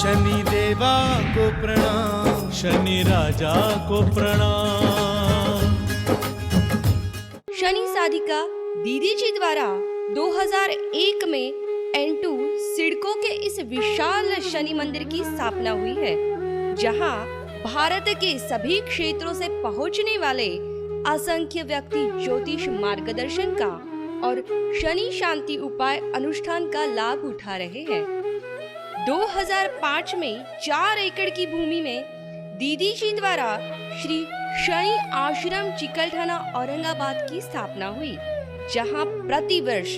शनि देवा को प्रणाम, शनि राजा को प्रणाम। शनि साधिका दीदी जी द्वारा 2001 में N2 सिडको के इस विशाल शनि मंदिर की स्थापना हुई है, जहां भारत के सभी क्षेत्रों से पहुंचने वाले असंख्य व्यक्ति ज्योतिष मार्गदर्शन का और शनि शांति उपाय अनुष्ठान का लाभ उठा रहे हैं। 2005 में 4 एकड़ की भूमि में दीदी जी द्वारा श्री शनि आश्रम चिकलठाना औरंगाबाद की स्थापना हुई, जहां प्रतिवर्ष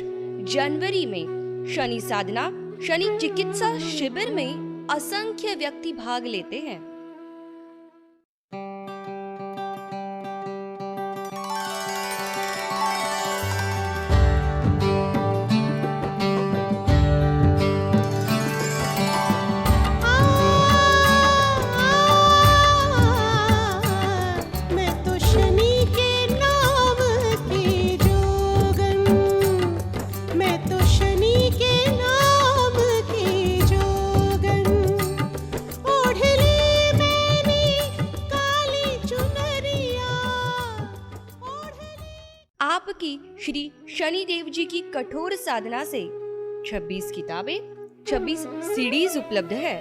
जनवरी में शनि साधना, शनि चिकित्सा शिविर में असंख्य व्यक्ति भाग लेते हैं। आपकी श्री शनिदेव जी की कठोर साधना से 26 किताबें, 26 सीडीज उपलब्ध है।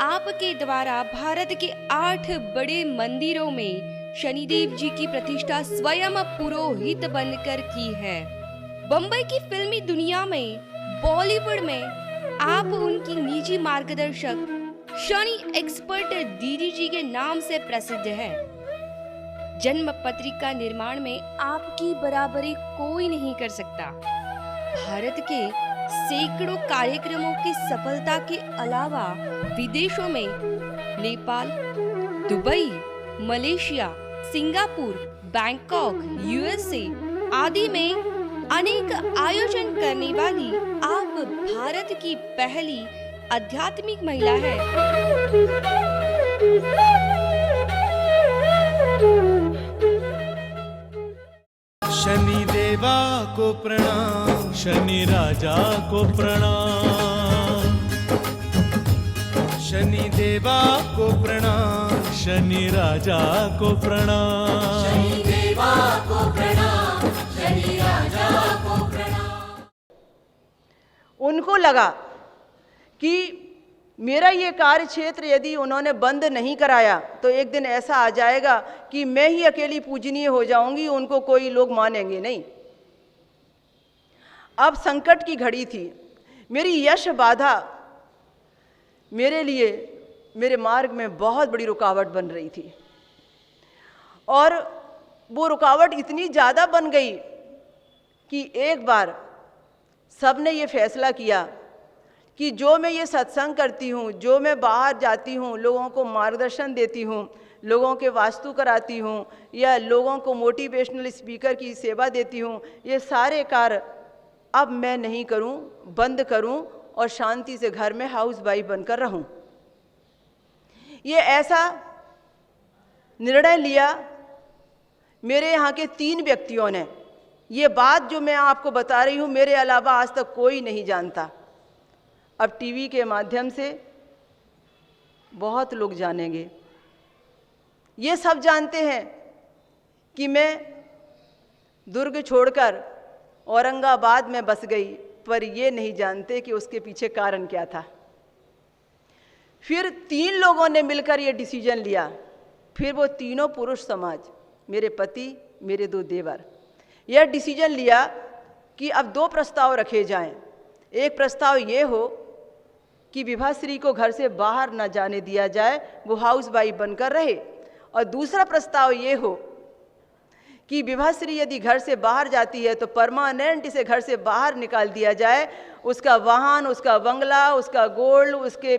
आपके द्वारा भारत के 8 बड़े मंदिरों में शनिदेव जी की प्रतिष्ठा स्वयं पुरोहित बनकर की है। बम्बई की फिल्मी दुनिया में, बॉलीवुड में आप उनकी निजी मार्गदर्शक शनि एक्सपर्ट दीदी जी के नाम से प्रसिद्ध है। जन्म पत्रिका निर्माण में आपकी बराबरी कोई नहीं कर सकता। भारत के सैकड़ों कार्यक्रमों की सफलता के अलावा विदेशों में Nepal, Dubai, Malaysia, Singapore, Bangkok, USA आदि में अनेक आयोजन करने वाली आप भारत की पहली आध्यात्मिक महिला है। शनि देवा को प्रणाम, शनि राजा को प्रणाम। शनि देवा को प्रणाम, शनि राजा को प्रणाम। शनि देवा को प्रणाम, शनि राजा को प्रणाम। उनको लगा कि मेरा ये कार्य क्षेत्र यदि उन्होंने बंद नहीं कराया तो एक दिन ऐसा आ जाएगा कि मैं ही अकेली पूजनीय हो जाऊंगी, उनको कोई लोग मानेंगे नहीं। अब संकट की घड़ी थी। मेरी यश बाधा मेरे लिए, मेरे मार्ग में बहुत बड़ी रुकावट बन रही थी, और वो रुकावट इतनी ज़्यादा बन गई कि एक बार सबने ये फैसला किया कि जो मैं ये सत्संग करती हूँ, जो मैं बाहर जाती हूँ, लोगों को मार्गदर्शन देती हूँ, लोगों के वास्तु कराती हूँ, या लोगों को मोटिवेशनल स्पीकर की सेवा देती हूँ, ये सारे कार्य अब मैं नहीं करूँ, बंद करूँ और शांति से घर में हाउस वाइफ बनकर रहूँ। ये ऐसा निर्णय लिया मेरे यहाँ के 3 व्यक्तियों ने। ये बात जो मैं आपको बता रही हूँ मेरे अलावा आज तक कोई नहीं जानता। अब टीवी के माध्यम से बहुत लोग जानेंगे। ये सब जानते हैं कि मैं दुर्ग छोड़कर औरंगाबाद में बस गई, पर ये नहीं जानते कि उसके पीछे कारण क्या था। फिर 3 लोगों ने मिलकर ये डिसीजन लिया। फिर वो तीनों पुरुष समाज, मेरे पति, मेरे 2 देवर, यह डिसीजन लिया कि अब 2 प्रस्ताव रखे जाएं। एक प्रस्ताव ये हो कि विभाश्री को घर से बाहर न जाने दिया जाए, वो हाउस वाइफ बनकर रहे, और दूसरा प्रस्ताव ये हो कि विभाश्री यदि घर से बाहर जाती है तो परमानेंट इसे घर से बाहर निकाल दिया जाए। उसका वाहन, उसका बंगला, उसका गोल्ड, उसके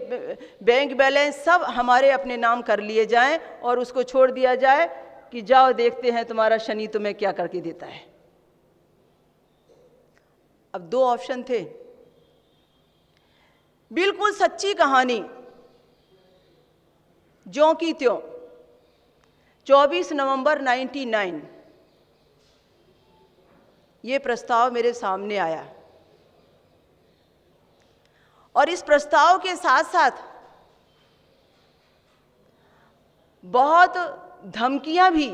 बैंक बैलेंस सब हमारे अपने नाम कर लिए जाएं, और उसको छोड़ दिया जाए कि जाओ देखते हैं तुम्हारा शनि तुम्हें क्या करके देता है। अब 2 ऑप्शन थे। बिल्कुल सच्ची कहानी, ज्यों की त्यों। 24 नवंबर 99 ये प्रस्ताव मेरे सामने आया, और इस प्रस्ताव के साथ साथ बहुत धमकियां भी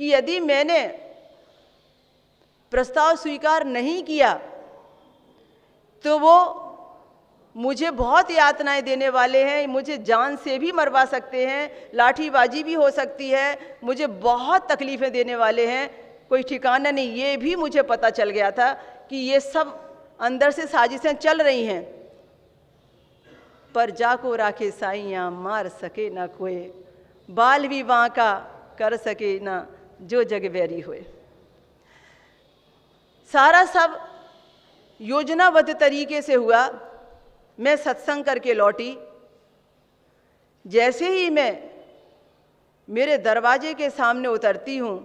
कि यदि मैंने प्रस्ताव स्वीकार नहीं किया तो वो मुझे बहुत यातनाएं देने वाले हैं, मुझे जान से भी मरवा सकते हैं, लाठीबाजी भी हो सकती है, मुझे बहुत तकलीफ़ें देने वाले हैं, कोई ठिकाना नहीं। ये भी मुझे पता चल गया था कि ये सब अंदर से साजिशें चल रही हैं। पर जाको राखे साइयाँ मार सके ना कोई, बाल भी बांका कर सके ना जो जग बैरी होए। सारा सब योजनाबद्ध तरीके से हुआ। मैं सत्संग करके लौटी। जैसे ही मैं मेरे दरवाजे के सामने उतरती हूँ,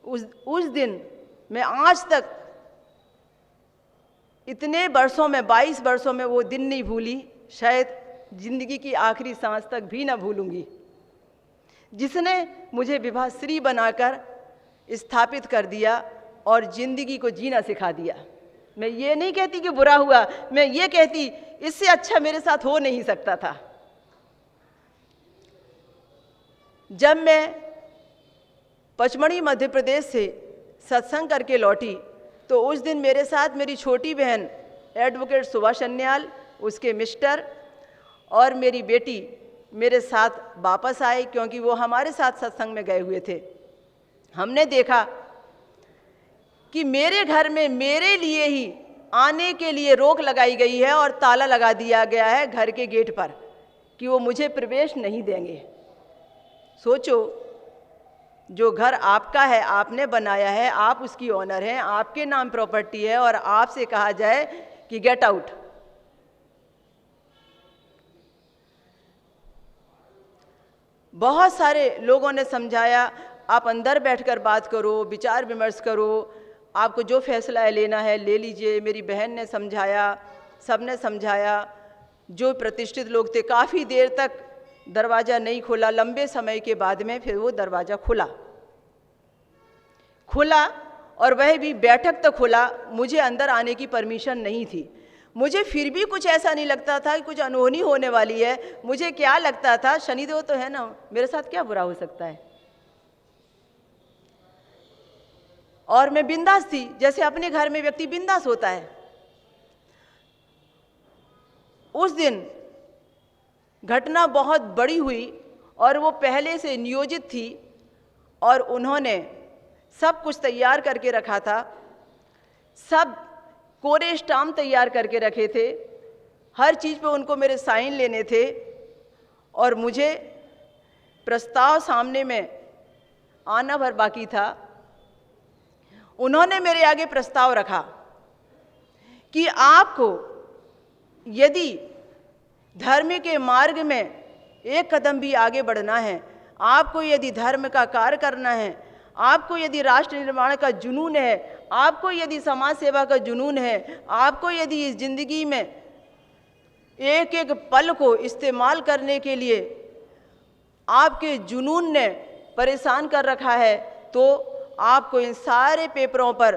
उस दिन मैं आज तक इतने वर्षों में, 22 वर्षों में वो दिन नहीं भूली, शायद जिंदगी की आखिरी सांस तक भी ना भूलूंगी, जिसने मुझे विभाश्री बनाकर स्थापित कर दिया और जिंदगी को जीना सिखा दिया। मैं ये नहीं कहती कि बुरा हुआ, मैं ये कहती इससे अच्छा मेरे साथ हो नहीं सकता था। जब मैं पचमढ़ी मध्य प्रदेश से सत्संग करके लौटी तो उस दिन मेरे साथ मेरी छोटी बहन एडवोकेट सुभा सन्याल, उसके मिस्टर और मेरी बेटी मेरे साथ वापस आए, क्योंकि वो हमारे साथ सत्संग में गए हुए थे। हमने देखा कि मेरे घर में मेरे लिए ही आने के लिए रोक लगाई गई है और ताला लगा दिया गया है घर के गेट पर कि वो मुझे प्रवेश नहीं देंगे। सोचो, जो घर आपका है, आपने बनाया है, आप उसकी ओनर हैं, आपके नाम प्रॉपर्टी है और आपसे कहा जाए कि गेट आउट। बहुत सारे लोगों ने समझाया, आप अंदर बैठकर बात करो, विचार विमर्श करो, आपको जो फैसला लेना है ले लीजिए। मेरी बहन ने समझाया, सबने समझाया। जो प्रतिष्ठित लोग थे, काफ़ी देर तक दरवाज़ा नहीं खुला, लंबे समय के बाद में फिर वो दरवाज़ा खुला और वह भी बैठक तक खुला। मुझे अंदर आने की परमिशन नहीं थी। मुझे फिर भी कुछ ऐसा नहीं लगता था कि कुछ अनहोनी होने वाली है। मुझे क्या लगता था, शनिदेव तो है ना, मेरे साथ क्या बुरा हो सकता है। और मैं बिंदास थी, जैसे अपने घर में व्यक्ति बिंदास होता है। उस दिन घटना बहुत बड़ी हुई और वो पहले से नियोजित थी और उन्होंने सब कुछ तैयार करके रखा था, सब कोरे स्टाम्प तैयार करके रखे थे, हर चीज़ पे उनको मेरे साइन लेने थे और मुझे प्रस्ताव सामने में आना भर बाकी था। उन्होंने मेरे आगे प्रस्ताव रखा कि आपको यदि धर्म के मार्ग में एक कदम भी आगे बढ़ना है, आपको यदि धर्म का कार्य करना है, आपको यदि राष्ट्र निर्माण का जुनून है, आपको यदि समाज सेवा का जुनून है, आपको यदि इस जिंदगी में एक एक पल को इस्तेमाल करने के लिए आपके जुनून ने परेशान कर रखा है, तो आपको इन सारे पेपरों पर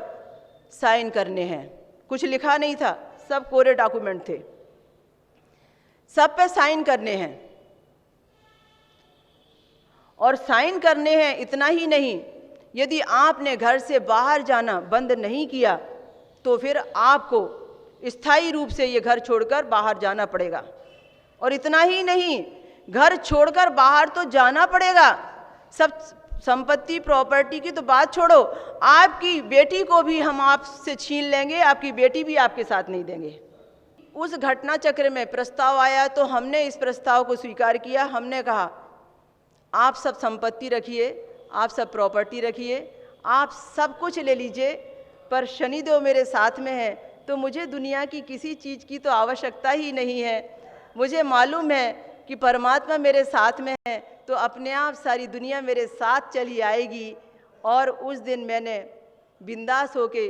साइन करने हैं। कुछ लिखा नहीं था, सब कोरे डॉक्यूमेंट थे, सब पे साइन करने हैं। और साइन करने हैं, इतना ही नहीं, यदि आपने घर से बाहर जाना बंद नहीं किया तो फिर आपको स्थायी रूप से ये घर छोड़कर बाहर जाना पड़ेगा। और इतना ही नहीं, घर छोड़कर बाहर तो जाना पड़ेगा, सब संपत्ति प्रॉपर्टी की तो बात छोड़ो, आपकी बेटी को भी हम आपसे छीन लेंगे, आपकी बेटी भी आपके साथ नहीं देंगे। उस घटना चक्र में प्रस्ताव आया तो हमने इस प्रस्ताव को स्वीकार किया। हमने कहा आप सब संपत्ति रखिए, आप सब प्रॉपर्टी रखिए, आप सब कुछ ले लीजिए, पर शनिदेव मेरे साथ में है तो मुझे दुनिया की किसी चीज़ की तो आवश्यकता ही नहीं है। मुझे मालूम है कि परमात्मा मेरे साथ में है तो अपने आप सारी दुनिया मेरे साथ चली आएगी। और उस दिन मैंने बिंदास होके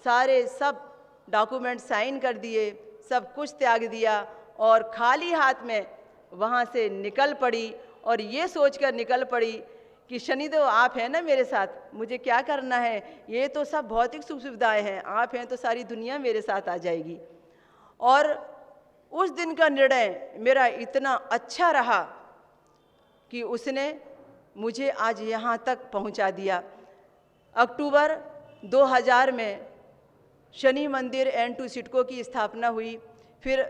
सारे सब डॉक्यूमेंट साइन कर दिए, सब कुछ त्याग दिया और खाली हाथ में वहाँ से निकल पड़ी और ये सोचकर निकल पड़ी कि शनिदेव आप हैं ना मेरे साथ, मुझे क्या करना है, ये तो सब भौतिक सुख सुविधाएँ हैं, आप हैं तो सारी दुनिया मेरे साथ आ जाएगी। और उस दिन का निर्णय मेरा इतना अच्छा रहा कि उसने मुझे आज यहाँ तक पहुँचा दिया। अक्टूबर 2000 में शनि मंदिर N2 सिडको की स्थापना हुई। फिर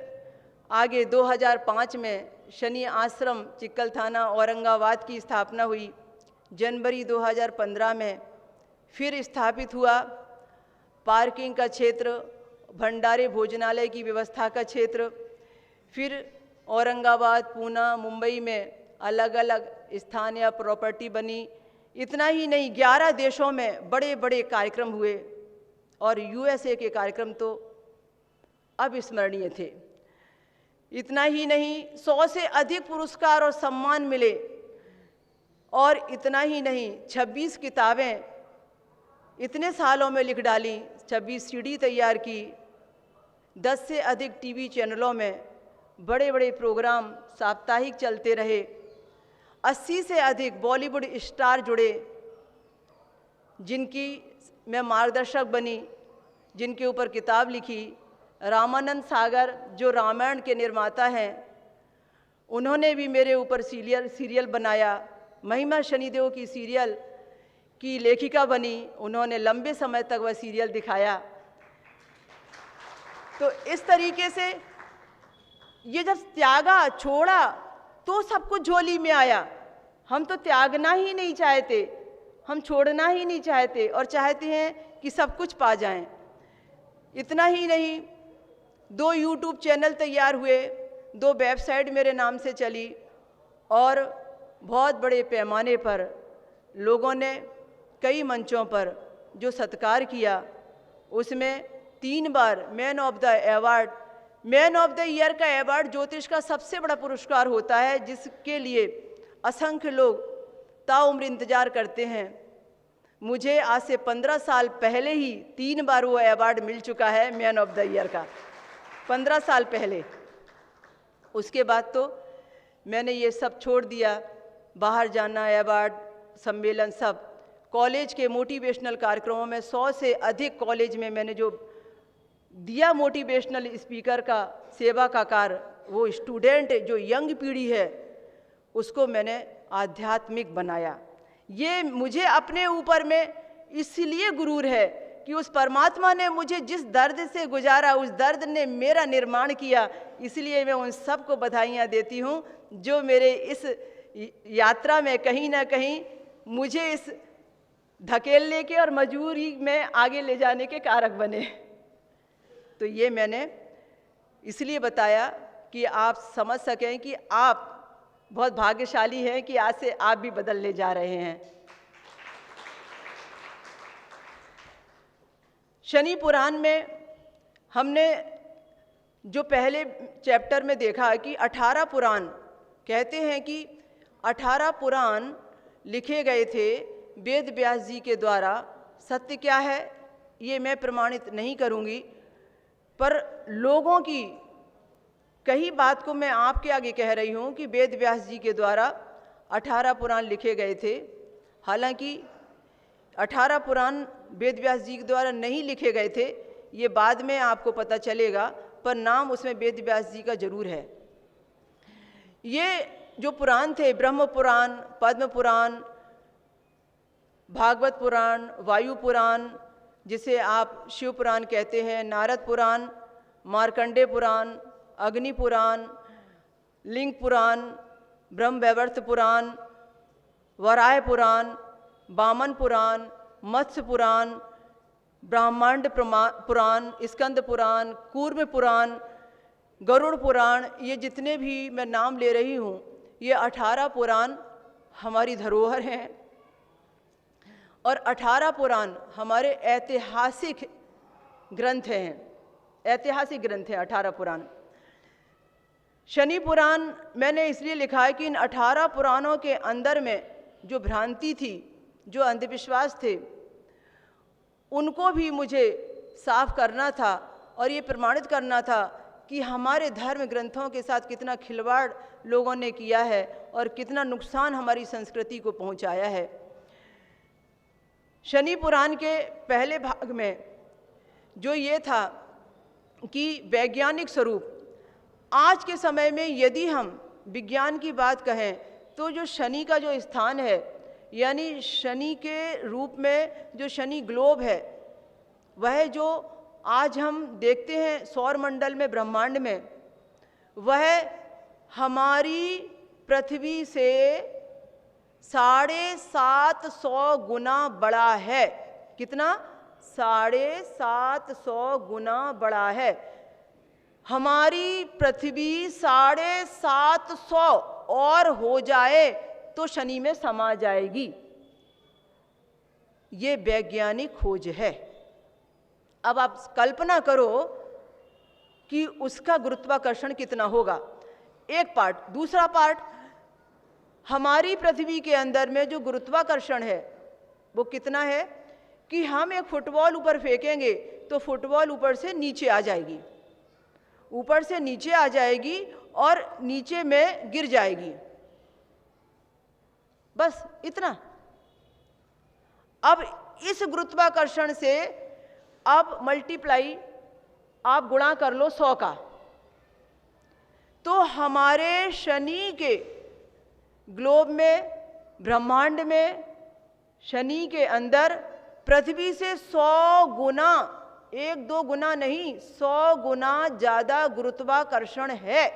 आगे 2005 में शनि आश्रम चिक्कल थाना औरंगाबाद की स्थापना हुई। जनवरी 2015 में फिर स्थापित हुआ पार्किंग का क्षेत्र, भंडारे भोजनालय की व्यवस्था का क्षेत्र। फिर औरंगाबाद, पूना, मुंबई में अलग अलग स्थान या प्रॉपर्टी बनी। इतना ही नहीं, 11 देशों में बड़े बड़े कार्यक्रम हुए और USA के कार्यक्रम तो अविस्मरणीय थे। इतना ही नहीं, 100 से अधिक पुरस्कार और सम्मान मिले। और इतना ही नहीं, 26 किताबें इतने सालों में लिख डाली, 26 CD तैयार की, 10 से अधिक TV चैनलों में बड़े बड़े प्रोग्राम साप्ताहिक चलते रहे। 80 से अधिक बॉलीवुड स्टार जुड़े, जिनकी मैं मार्गदर्शक बनी, जिनके ऊपर किताब लिखी। रामानंद सागर जो रामायण के निर्माता हैं, उन्होंने भी मेरे ऊपर सीरियल बनाया। महिमा शनिदेव की सीरियल की लेखिका बनी, उन्होंने लंबे समय तक वह सीरियल दिखाया। तो इस तरीके से ये जब त्यागा, छोड़ा, तो सब कुछ झोली में आया। हम तो त्यागना ही नहीं चाहते, हम छोड़ना ही नहीं चाहते और चाहते हैं कि सब कुछ पा जाएं। इतना ही नहीं, 2 YouTube चैनल तैयार हुए, 2 वेबसाइट मेरे नाम से चली और बहुत बड़े पैमाने पर लोगों ने कई मंचों पर जो सत्कार किया, उसमें 3 बार man of the award, man of the year का अवार्ड ज्योतिष का सबसे बड़ा पुरस्कार होता है, जिसके लिए असंख्य लोग ताउम्र इंतजार करते हैं। मुझे आज से 15 साल पहले ही 3 बार वो अवार्ड मिल चुका है मैन ऑफ द ईयर का, 15 साल पहले। उसके बाद तो मैंने ये सब छोड़ दिया, बाहर जाना, अवार्ड, सम्मेलन, सब। कॉलेज के मोटिवेशनल कार्यक्रमों में 100 से अधिक कॉलेज में मैंने जो दिया मोटिवेशनल स्पीकर का सेवा का कार्य, वो स्टूडेंट जो यंग पीढ़ी है उसको मैंने आध्यात्मिक बनाया। ये मुझे अपने ऊपर में इसलिए गुरूर है कि उस परमात्मा ने मुझे जिस दर्द से गुजारा, उस दर्द ने मेरा निर्माण किया। इसलिए मैं उन सबको बधाइयाँ देती हूँ जो मेरे इस यात्रा में कहीं ना कहीं मुझे इस धकेलने के और मजबूरी में आगे ले जाने के कारक बने। तो ये मैंने इसलिए बताया कि आप समझ सकें कि आप बहुत भाग्यशाली हैं कि आज से आप भी बदलने जा रहे हैं। शनि पुराण में हमने जो पहले चैप्टर में देखा कि 18 पुराण, कहते हैं कि 18 पुराण लिखे गए थे वेद व्यास जी के द्वारा। सत्य क्या है ये मैं प्रमाणित नहीं करूंगी, पर लोगों की कही बात को मैं आपके आगे कह रही हूँ कि वेद व्यास जी के द्वारा 18 पुराण लिखे गए थे। हालांकि 18 पुराण वेद व्यास जी के द्वारा नहीं लिखे गए थे, ये बाद में आपको पता चलेगा, पर नाम उसमें वेद व्यास जी का जरूर है। ये जो पुराण थे, ब्रह्म पुराण, पद्म पुराण, भागवत पुराण, वायु पुराण, जिसे आप शिव पुराण कहते हैं, नारद पुराण, मार्कंडे पुराण, अग्नि पुराण, लिंग पुराण, ब्रह्म वैवर्त पुराण, वराह पुराण, वामन पुराण, मत्स्य पुराण, ब्रह्मांड पुराण, स्कंद पुराण, कूर्म पुराण, गरुड़ पुराण, ये जितने भी मैं नाम ले रही हूँ, ये 18 पुराण हमारी धरोहर हैं और 18 पुराण हमारे ऐतिहासिक ग्रंथ हैं। ऐतिहासिक ग्रंथ हैं 18 पुराण। शनि पुराण मैंने इसलिए लिखा है कि इन 18 पुराणों के अंदर में जो भ्रांति थी, जो अंधविश्वास थे, उनको भी मुझे साफ करना था और ये प्रमाणित करना था कि हमारे धर्म ग्रंथों के साथ कितना खिलवाड़ लोगों ने किया है और कितना नुकसान हमारी संस्कृति को पहुंचाया है। शनि पुराण के पहले भाग में जो ये था कि वैज्ञानिक स्वरूप, आज के समय में यदि हम विज्ञान की बात कहें तो जो शनि का जो स्थान है यानी शनि के रूप में जो शनि ग्लोब है, वह जो आज हम देखते हैं सौर मंडल में, ब्रह्मांड में, वह हमारी पृथ्वी से 750 गुना बड़ा है। कितना? 750 गुना बड़ा है। हमारी पृथ्वी 750 और हो जाए तो शनि में समा जाएगी। ये वैज्ञानिक खोज है। अब आप कल्पना करो कि उसका गुरुत्वाकर्षण कितना होगा, एक पार्ट। दूसरा पार्ट, हमारी पृथ्वी के अंदर में जो गुरुत्वाकर्षण है वो कितना है कि हम एक फुटबॉल ऊपर फेंकेंगे तो फुटबॉल ऊपर से नीचे आ जाएगी, ऊपर से नीचे आ जाएगी और नीचे में गिर जाएगी, बस इतना। अब इस गुरुत्वाकर्षण से अब मल्टीप्लाई आप गुणा कर लो 100 का, तो हमारे शनि के ग्लोब में, ब्रह्मांड में, शनि के अंदर पृथ्वी से 100 गुना, 1-2 गुना नहीं, 100 गुना ज्यादा गुरुत्वाकर्षण है।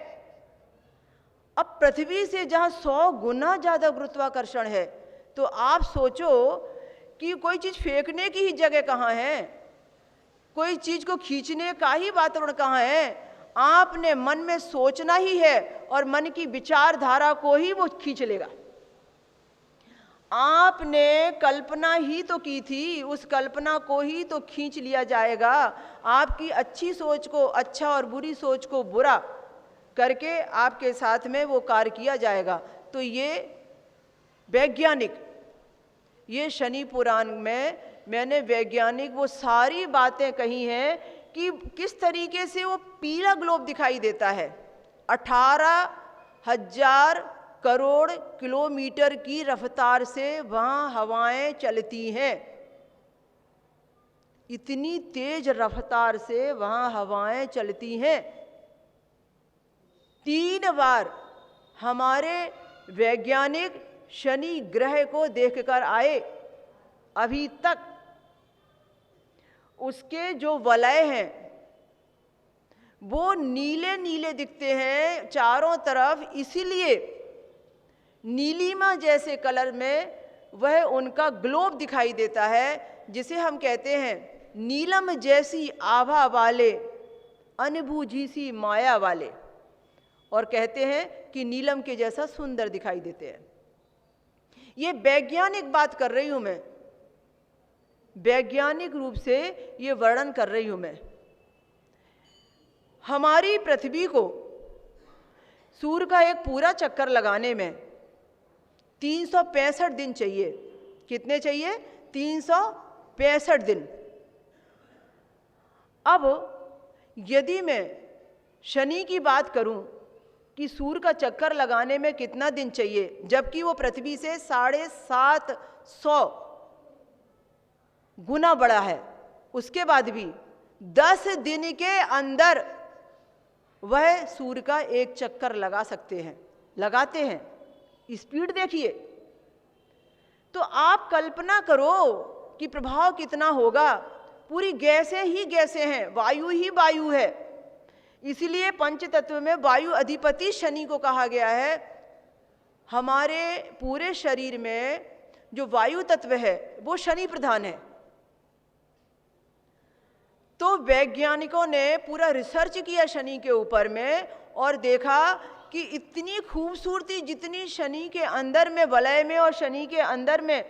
अब पृथ्वी से जहां 100 गुना ज्यादा गुरुत्वाकर्षण है, तो आप सोचो कि कोई चीज फेंकने की ही जगह कहां है, कोई चीज को खींचने का ही वातावरण कहां है। आपने मन में सोचना ही है और मन की विचारधारा को ही वो खींच लेगा। आपने कल्पना ही तो की थी, उस कल्पना को ही तो खींच लिया जाएगा। आपकी अच्छी सोच को अच्छा और बुरी सोच को बुरा करके आपके साथ में वो कार्य किया जाएगा। तो ये वैज्ञानिक, ये शनि पुराण में मैंने वैज्ञानिक वो सारी बातें कही हैं कि किस तरीके से वो पीला ग्लोब दिखाई देता है। 18,000 करोड़ किलोमीटर की रफ्तार से वहां हवाएं चलती हैं। इतनी तेज रफ्तार से वहां हवाएं चलती हैं। 3 बार हमारे वैज्ञानिक शनि ग्रह को देखकर आए। अभी तक उसके जो वलय हैं वो नीले नीले दिखते हैं चारों तरफ, इसीलिए नीलिमा जैसे कलर में वह उनका ग्लोब दिखाई देता है, जिसे हम कहते हैं नीलम जैसी आभा वाले, अनबूझी सी माया वाले, और कहते हैं कि नीलम के जैसा सुंदर दिखाई देते हैं। ये वैज्ञानिक बात कर रही हूं मैं, वैज्ञानिक रूप से ये वर्णन कर रही हूं मैं। हमारी पृथ्वी को सूर्य का एक पूरा चक्कर लगाने में 365 दिन चाहिए। कितने चाहिए? 365 दिन। अब यदि मैं शनि की बात करूं कि सूर्य का चक्कर लगाने में कितना दिन चाहिए, जबकि वो पृथ्वी से 750 गुना बड़ा है, उसके बाद भी 10 दिन के अंदर वह सूर्य का एक चक्कर लगा सकते हैं, लगाते हैं। स्पीड देखिए, तो आप कल्पना करो कि प्रभाव कितना होगा। पूरी गैसें ही गैसें हैं, वायु ही वायु है। इसलिए पंचतत्व में वायु अधिपति शनि को कहा गया है। हमारे पूरे शरीर में जो वायु तत्व है वो शनि प्रधान है। तो वैज्ञानिकों ने पूरा रिसर्च किया शनि के ऊपर में और देखा कि इतनी खूबसूरती जितनी शनि के अंदर में, वलय में और शनि के अंदर में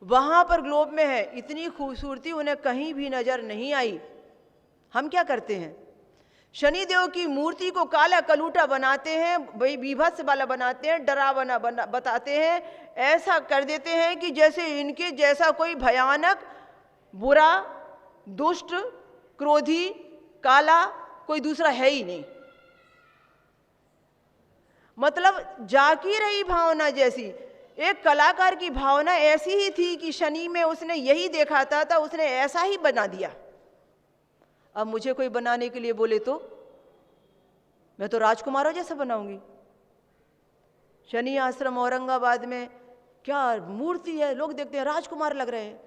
वहां पर ग्लोब में है, इतनी खूबसूरती उन्हें कहीं भी नजर नहीं आई। हम क्या करते हैं, शनिदेव की मूर्ति को काला कलूटा बनाते हैं, वही बीभत्स वाला बनाते हैं, डरावना बताते हैं, ऐसा कर देते हैं कि जैसे इनके जैसा कोई भयानक, बुरा, दुष्ट, क्रोधी, काला कोई दूसरा है ही नहीं। मतलब जाकी रही भावना जैसी। एक कलाकार की भावना ऐसी ही थी कि शनि में उसने यही देखा था उसने ऐसा ही बना दिया। अब मुझे कोई बनाने के लिए बोले तो मैं तो राजकुमारों जैसा बनाऊंगी। शनि आश्रम औरंगाबाद में क्या मूर्ति है, लोग देखते हैं राजकुमार लग रहे हैं।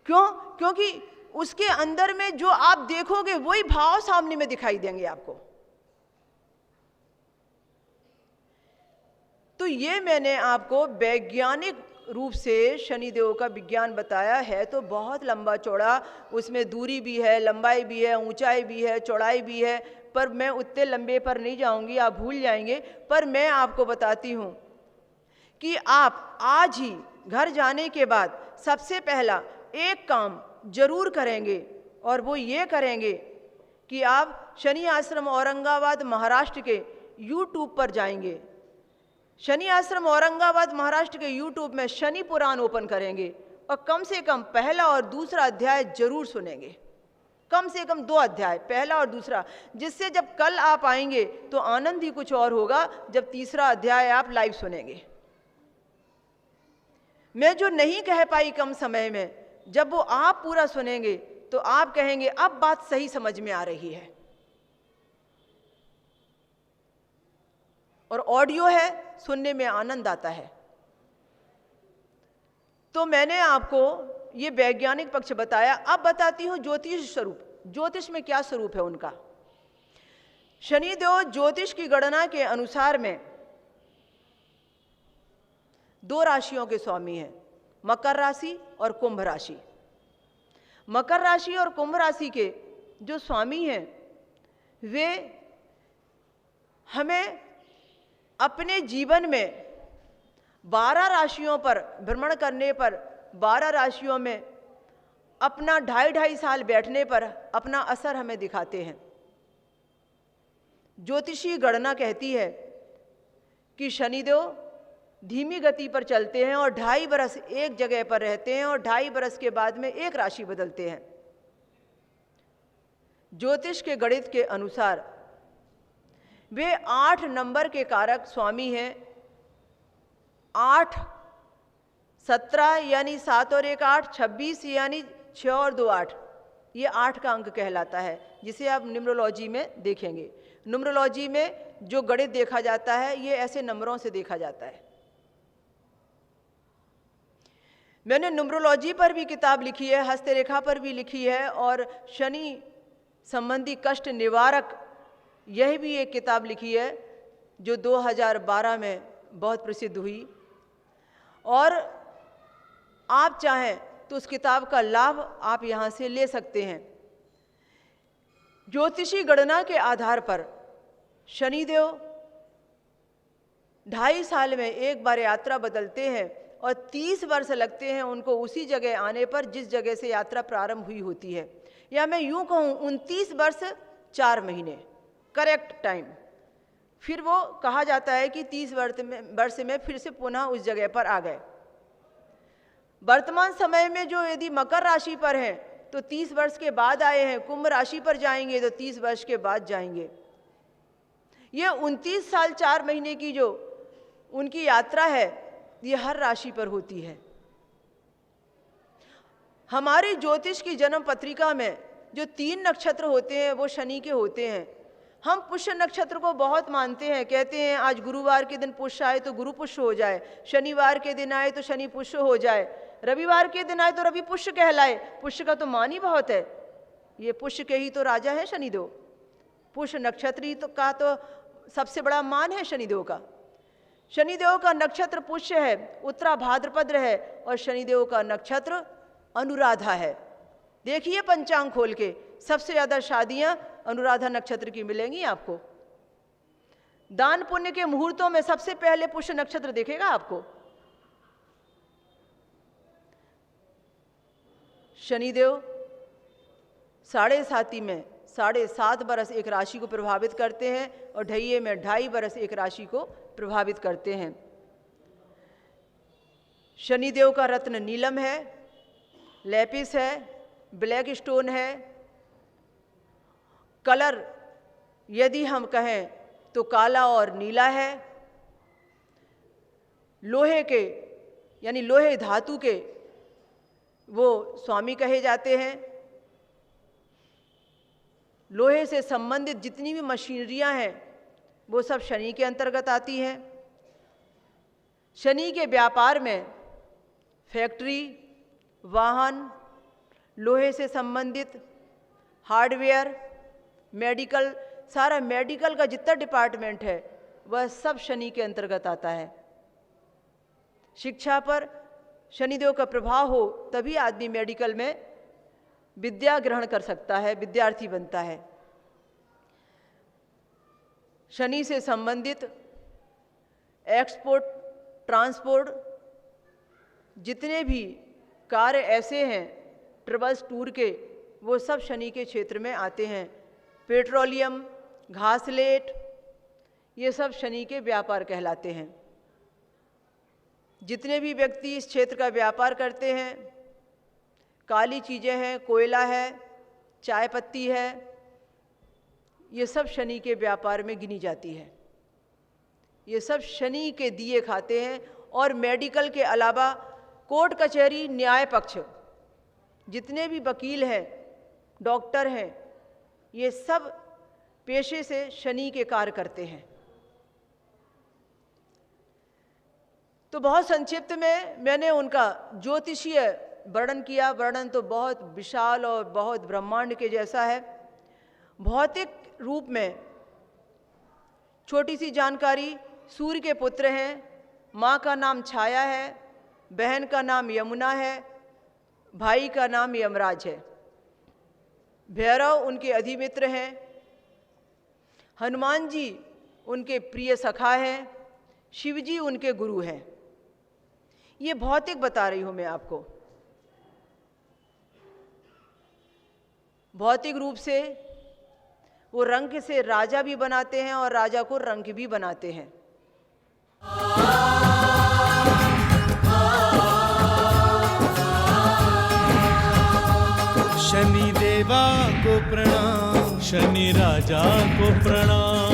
क्यों? क्योंकि उसके अंदर में जो आप देखोगे वही भाव सामने में दिखाई देंगे आपको। तो ये मैंने आपको वैज्ञानिक रूप से शनिदेव का विज्ञान बताया है। तो बहुत लंबा चौड़ा, उसमें दूरी भी है, लंबाई भी है, ऊंचाई भी है, चौड़ाई भी है, पर मैं उतने लंबे पर नहीं जाऊंगी, आप भूल जाएंगे। पर मैं आपको बताती हूँ कि आप आज ही घर जाने के बाद सबसे पहला एक काम जरूर करेंगे, और वो ये करेंगे कि आप शनि आश्रम औरंगाबाद महाराष्ट्र के यूट्यूब पर जाएंगे। शनि आश्रम औरंगाबाद महाराष्ट्र के यूट्यूब में शनि पुराण ओपन करेंगे और कम से कम पहला और दूसरा अध्याय जरूर सुनेंगे। कम से कम 2 अध्याय, पहला और दूसरा, जिससे जब कल आप आएंगे तो आनंद ही कुछ और होगा जब तीसरा अध्याय आप लाइव सुनेंगे। मैं जो नहीं कह पाई कम समय में, जब वो आप पूरा सुनेंगे तो आप कहेंगे अब बात सही समझ में आ रही है। और ऑडियो है, सुनने में आनंद आता है। तो मैंने आपको ये वैज्ञानिक पक्ष बताया। अब बताती हूं ज्योतिष स्वरूप। ज्योतिष में क्या स्वरूप है उनका। शनिदेव ज्योतिष की गणना के अनुसार में 2 राशियों के स्वामी हैं, मकर राशि और कुंभ राशि। मकर राशि और कुंभ राशि के जो स्वामी हैं वे हमें अपने जीवन में 12 राशियों पर भ्रमण करने पर, 12 राशियों में अपना 2.5 साल बैठने पर अपना असर हमें दिखाते हैं। ज्योतिषी गणना कहती है कि शनिदेव धीमी गति पर चलते हैं और 2.5 बरस एक जगह पर रहते हैं और 2.5 बरस के बाद में एक राशि बदलते हैं। ज्योतिष के गणित के अनुसार वे 8 नंबर के कारक स्वामी हैं। 8, 17 यानी 7 और 1 8, 26 यानी 6 और 2 8, ये 8 का अंक कहलाता है, जिसे आप न्यूमरोलॉजी में देखेंगे। न्यूमरोलॉजी में जो गणित देखा जाता है ये ऐसे नंबरों से देखा जाता है। मैंने न्यूमरोलॉजी पर भी किताब लिखी है, हस्तरेखा पर भी लिखी है, और शनि संबंधी कष्ट निवारक यह भी एक किताब लिखी है जो 2012 में बहुत प्रसिद्ध हुई। और आप चाहें तो उस किताब का लाभ आप यहाँ से ले सकते हैं। ज्योतिषी गणना के आधार पर शनिदेव 2.5 साल में एक बार यात्रा बदलते हैं और 30 वर्ष लगते हैं उनको उसी जगह आने पर जिस जगह से यात्रा प्रारंभ हुई होती है। या मैं यूं कहूँ 29 वर्ष 4 महीने करेक्ट टाइम। फिर वो कहा जाता है कि 30 वर्ष में फिर से पुनः उस जगह पर आ गए। वर्तमान समय में जो यदि मकर राशि पर हैं तो 30 वर्ष के बाद आए हैं, कुंभ राशि पर जाएंगे तो 30 वर्ष के बाद जाएंगे। ये 29 साल 4 महीने की जो उनकी यात्रा है ये हर राशि पर होती है। हमारी ज्योतिष की जन्म पत्रिका में जो 3 नक्षत्र होते हैं वो शनि के होते हैं। हम पुष्य नक्षत्र को बहुत मानते हैं, कहते हैं आज गुरुवार के दिन पुष्य आए तो गुरु पुष्य हो जाए, शनिवार के दिन आए तो शनि पुष्य हो जाए, रविवार के दिन आए तो रवि पुष्य कहलाए। पुष्य का तो मान ही बहुत है, ये पुष्य के ही तो राजा है शनिदेव। पुष्य नक्षत्र ही तो का तो सबसे बड़ा मान है शनिदेव का। शनिदेव का नक्षत्र पुष्य है, उत्तरा भाद्रपद है, और शनिदेव का नक्षत्र अनुराधा है। देखिए पंचांग खोल के, सबसे ज्यादा शादियां अनुराधा नक्षत्र की मिलेंगी आपको। दान पुण्य के मुहूर्तों में सबसे पहले पुष्य नक्षत्र दिखेगा आपको। शनिदेव 7.5 में 7.5 बरस एक राशि को प्रभावित करते हैं और ढैये में 2.5 बरस एक राशि को प्रभावित करते हैं। शनिदेव का रत्न नीलम है, लेपिस है, ब्लैक स्टोन है। कलर यदि हम कहें तो काला और नीला है। लोहे के यानी लोहे धातु के वो स्वामी कहे जाते हैं। लोहे से संबंधित जितनी भी मशीनरियां हैं वो सब शनि के अंतर्गत आती हैं। शनि के व्यापार में फैक्ट्री, वाहन, लोहे से संबंधित हार्डवेयर, मेडिकल, सारा मेडिकल का जितना डिपार्टमेंट है वह सब शनि के अंतर्गत आता है। शिक्षा पर शनिदेव का प्रभाव हो तभी आदमी मेडिकल में विद्या ग्रहण कर सकता है, विद्यार्थी बनता है। शनि से संबंधित एक्सपोर्ट, ट्रांसपोर्ट, जितने भी कार्य ऐसे हैं ट्रेवल्स टूर के, वो सब शनि के क्षेत्र में आते हैं। पेट्रोलियम, घासलेट, ये सब शनि के व्यापार कहलाते हैं। जितने भी व्यक्ति इस क्षेत्र का व्यापार करते हैं, काली चीज़ें हैं, कोयला है, चाय पत्ती है, ये सब शनि के व्यापार में गिनी जाती है। ये सब शनि के दिए खाते हैं। और मेडिकल के अलावा कोर्ट कचहरी, न्याय पक्ष, जितने भी वकील हैं, डॉक्टर हैं, ये सब पेशे से शनि के कार्य करते हैं। तो बहुत संक्षिप्त में मैंने उनका ज्योतिषीय वर्णन किया। वर्णन तो बहुत विशाल और बहुत ब्रह्मांड के जैसा है। भौतिक रूप में छोटी सी जानकारी, सूर्य के पुत्र हैं, माँ का नाम छाया है, बहन का नाम यमुना है, भाई का नाम यमराज है। भैरव उनके अधिमित्र हैं, हनुमान जी उनके प्रिय सखा हैं, शिव जी उनके गुरु हैं। ये भौतिक बता रही हूं मैं आपको। भौतिक रूप से वो रंक से राजा भी बनाते हैं और राजा को रंक भी बनाते हैं। शनि देवा को प्रणाम, शनि राजा को प्रणाम।